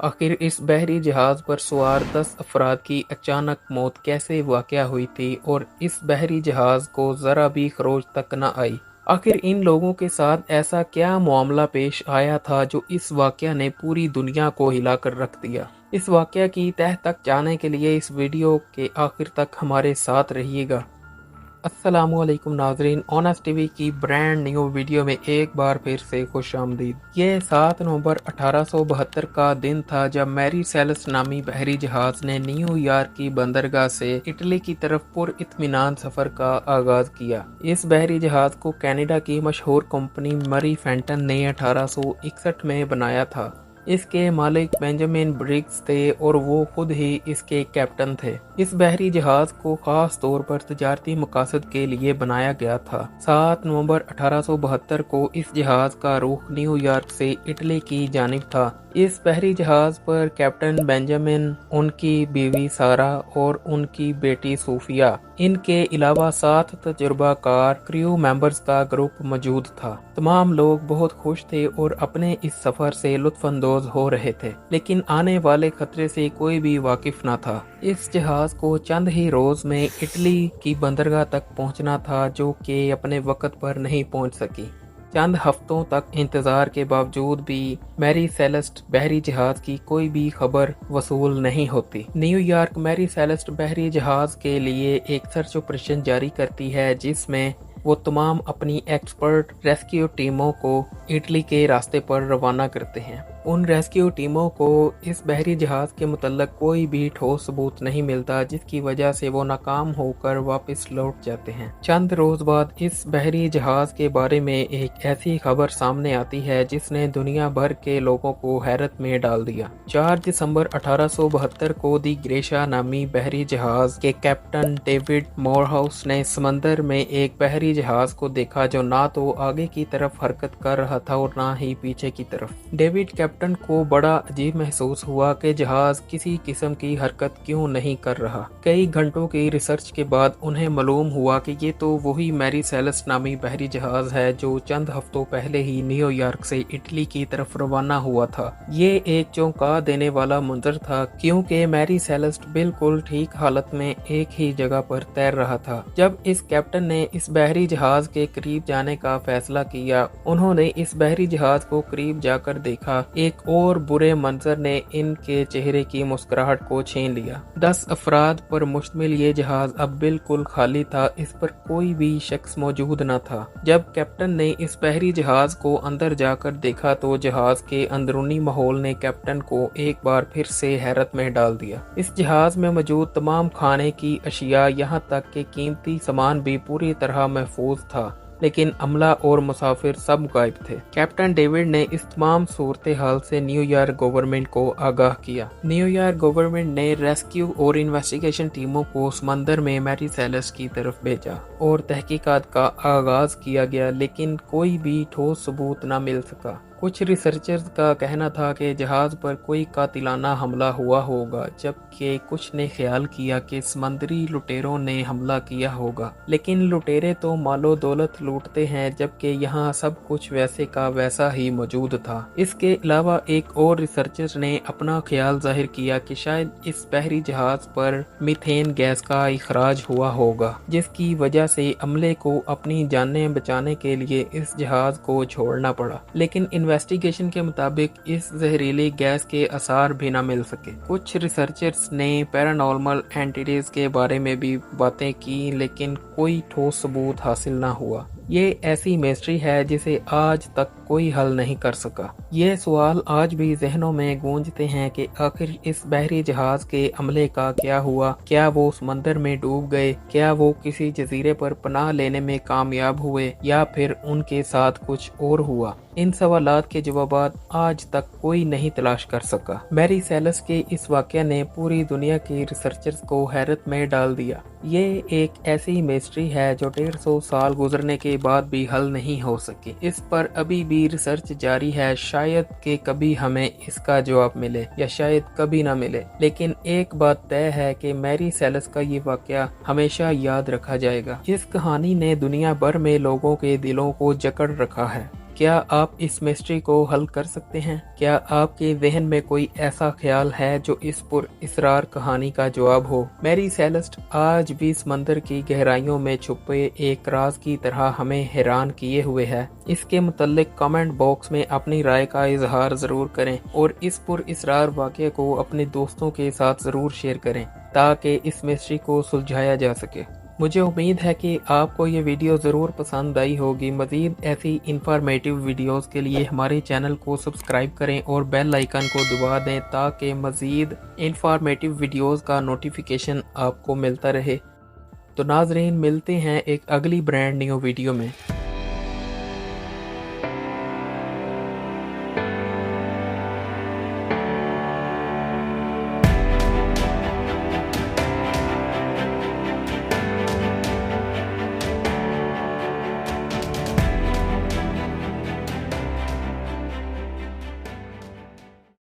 आखिर इस बहरी जहाज पर सवार 10 अफराद की अचानक मौत कैसे वाक़या हुई थी और इस बहरी जहाज को ज़रा भी खरोच तक न आई। आखिर इन लोगों के साथ ऐसा क्या मामला पेश आया था जो इस वाक़या ने पूरी दुनिया को हिलाकर रख दिया। इस वाक़या की तह तक जाने के लिए इस वीडियो के आखिर तक हमारे साथ रहिएगा। अस्सलामुअलैकुम नाजरीन, ऑनेस्ट टीवी की ब्रांड न्यू वीडियो में एक बार फिर से खुश आमदीद। ये 7 नवंबर 1872 का दिन था जब मैरी सेलेस्ट नामी बहरी जहाज ने न्यूयॉर्क की बंदरगाह से इटली की तरफ पुरइत्मीनान सफर का आगाज किया। इस बहरी जहाज को कनाडा की मशहूर कंपनी मरी फेंटन ने 1861 में बनाया था। इसके मालिक बेंजामिन ब्रिग्स थे और वो खुद ही इसके कैप्टन थे। इस बहरी जहाज को खास तौर पर तजारती मकासद के लिए बनाया गया था। 7 नवंबर 1872 को इस जहाज का रुख न्यूयॉर्क से इटली की जानिब था। इस बहरी जहाज पर कैप्टन बेंजामिन, उनकी बीवी सारा और उनकी बेटी सूफिया, इनके अलावा 7 तजुर्बाकार क्रू मेंबर्स का ग्रुप मौजूद था। तमाम लोग बहुत खुश थे और अपने इस सफर से लुत्फानंदोज हो रहे थे, लेकिन आने वाले खतरे से कोई भी वाकिफ न था। इस जहाज को चंद ही रोज में इटली की बंदरगाह तक पहुंचना था, जो कि अपने वक्त पर नहीं पहुंच सकी। चंद हफ्तों तक इंतजार के बावजूद भी मैरी सेलेस्ट बहरी जहाज की कोई भी खबर वसूल नहीं होती। न्यूयॉर्क मैरी सेलेस्ट बहरी जहाज के लिए एक सर्च ऑपरेशन जारी करती है, जिसमें वो तमाम अपनी एक्सपर्ट रेस्क्यू टीमों को इटली के रास्ते पर रवाना करते हैं। उन रेस्क्यू टीमों को इस बहरी जहाज के मुतल्लक कोई भी ठोस सबूत नहीं मिलता, जिसकी वजह से वो नाकाम होकर वापस लौट जाते हैं। चंद रोज बाद इस बहरी जहाज के बारे में एक ऐसी खबर सामने आती है जिसने दुनिया भर के लोगों को हैरत में डाल दिया। 4 दिसंबर 1872 को दी ग्रेशा नामी बहरी जहाज के कैप्टन डेविड मोरहाउस ने समंदर में एक बहरी जहाज को देखा जो ना तो आगे की तरफ हरकत कर रहा था और ना ही पीछे की तरफ। डेविड कैप्टन को बड़ा अजीब महसूस हुआ कि जहाज किसी किस्म की हरकत क्यों नहीं कर रहा। कई घंटों की रिसर्च के बाद उन्हें मालूम हुआ कि ये तो वही मैरी सेलेस्ट नामी बहरी जहाज है जो चंद हफ्तों पहले ही न्यूयॉर्क से इटली की तरफ रवाना हुआ था। ये एक चौंका देने वाला मंजर था, क्योंकि मैरी सेलेस्ट बिल्कुल ठीक हालत में एक ही जगह पर तैर रहा था। जब इस कैप्टन ने इस बहरी जहाज के करीब जाने का फैसला किया, उन्होंने इस बहरी जहाज को करीब जाकर देखा। एक और बुरे मंजर ने इनके चेहरे की मुस्कुराहट को छीन लिया। 10 अफराद पर मुश्तमिल ये जहाज अब बिल्कुल खाली था, इस पर कोई भी शख्स मौजूद न था। जब कैप्टन ने इस बहरी जहाज को अंदर जाकर देखा तो जहाज के अंदरूनी माहौल ने कैप्टन को एक बार फिर से हैरत में डाल दिया। इस जहाज में मौजूद तमाम खाने की अशिया, यहाँ तक कि कीमती सामान भी पूरी तरह महफूज था, लेकिन अमला और मुसाफिर सब गायब थे। कैप्टन डेविड ने इस तमाम सूरत हाल से न्यूयॉर्क गवर्नमेंट को आगाह किया। न्यूयॉर्क गवर्नमेंट ने रेस्क्यू और इन्वेस्टिगेशन टीमों को समंदर में मैरी सेलेस्ट की तरफ भेजा और तहकीकात का आगाज किया गया, लेकिन कोई भी ठोस सबूत न मिल सका। कुछ रिसर्चर्स का कहना था कि जहाज पर कोई कातिलाना हमला हुआ होगा, जबकि कुछ ने ख्याल किया कि समंदरी लुटेरों ने हमला किया होगा। लेकिन लुटेरे तो मालो दौलत लूटते हैं, जबकि यहाँ सब कुछ वैसे का वैसा ही मौजूद था। इसके अलावा एक और रिसर्चर्स ने अपना ख्याल जाहिर किया कि शायद इस बहरी जहाज पर मीथेन गैस का इखराज हुआ होगा, जिसकी वजह से अमले को अपनी जानें बचाने के लिए इस जहाज को छोड़ना पड़ा। लेकिन इन्वेस्टिगेशन के मुताबिक इस जहरीली गैस के आसार भी न मिल सके। कुछ रिसर्चर्स ने पैरानॉर्मल एंटिटीज के बारे में भी बातें की, लेकिन कोई ठोस सबूत हासिल न हुआ। ये ऐसी मिस्ट्री है जिसे आज तक कोई हल नहीं कर सका। ये सवाल आज भी जहनों में गूंजते हैं कि आखिर इस बहरी जहाज के अमले का क्या हुआ। क्या वो समंदर में डूब गए? क्या वो किसी जजीरे पर पनाह लेने में कामयाब हुए, या फिर उनके साथ कुछ और हुआ? इन सवालात के जवाबात आज तक कोई नहीं तलाश कर सका। मैरी सेलेस्ट के इस वाक़या ने पूरी दुनिया के रिसर्चर्स को हैरत में डाल दिया। ये एक ऐसी मिस्ट्री है जो 150 साल गुजरने के बाद भी हल नहीं हो सकी। इस पर अभी भी रिसर्च जारी है। शायद कि कभी हमें इसका जवाब मिले या शायद कभी ना मिले, लेकिन एक बात तय है कि मैरी सेलेस्ट का ये वाक़या हमेशा याद रखा जाएगा। इस कहानी ने दुनिया भर में लोगों के दिलों को जकड़ रखा है, کیا آپ اس مسٹری کو حل کر سکتے ہیں؟ کیا آپ کے ذہن میں کوئی ایسا خیال ہے جو اس پر اسرار کہانی کا جواب ہو؟ میری سیلسٹ آج بھی سمندر کی گہرائیوں میں چھپے ایک راز کی طرح ہمیں حیران کیے ہوئے ہے۔ اس کے متعلق کامنٹ باکس میں اپنی رائے کا اظہار ضرور کریں اور اس پر اسرار واقعے کو اپنے دوستوں کے ساتھ ضرور شیئر کریں تاکہ اس مسٹری کو سلجھایا جا سکے۔ مجھے امید ہے کہ آپ کو یہ ویڈیو ضرور پسند آئی ہوگی۔ مزید ایسی انفارمیٹیو ویڈیوز کے لیے ہمارے چینل کو سبسکرائب کریں اور بیل آئیکن کو دبا دیں تاکہ مزید انفارمیٹیو ویڈیوز کا نوٹیفیکیشن آپ کو ملتا رہے۔ تو ناظرین، ملتے ہیں ایک اگلی برانڈ نیو ویڈیو میں۔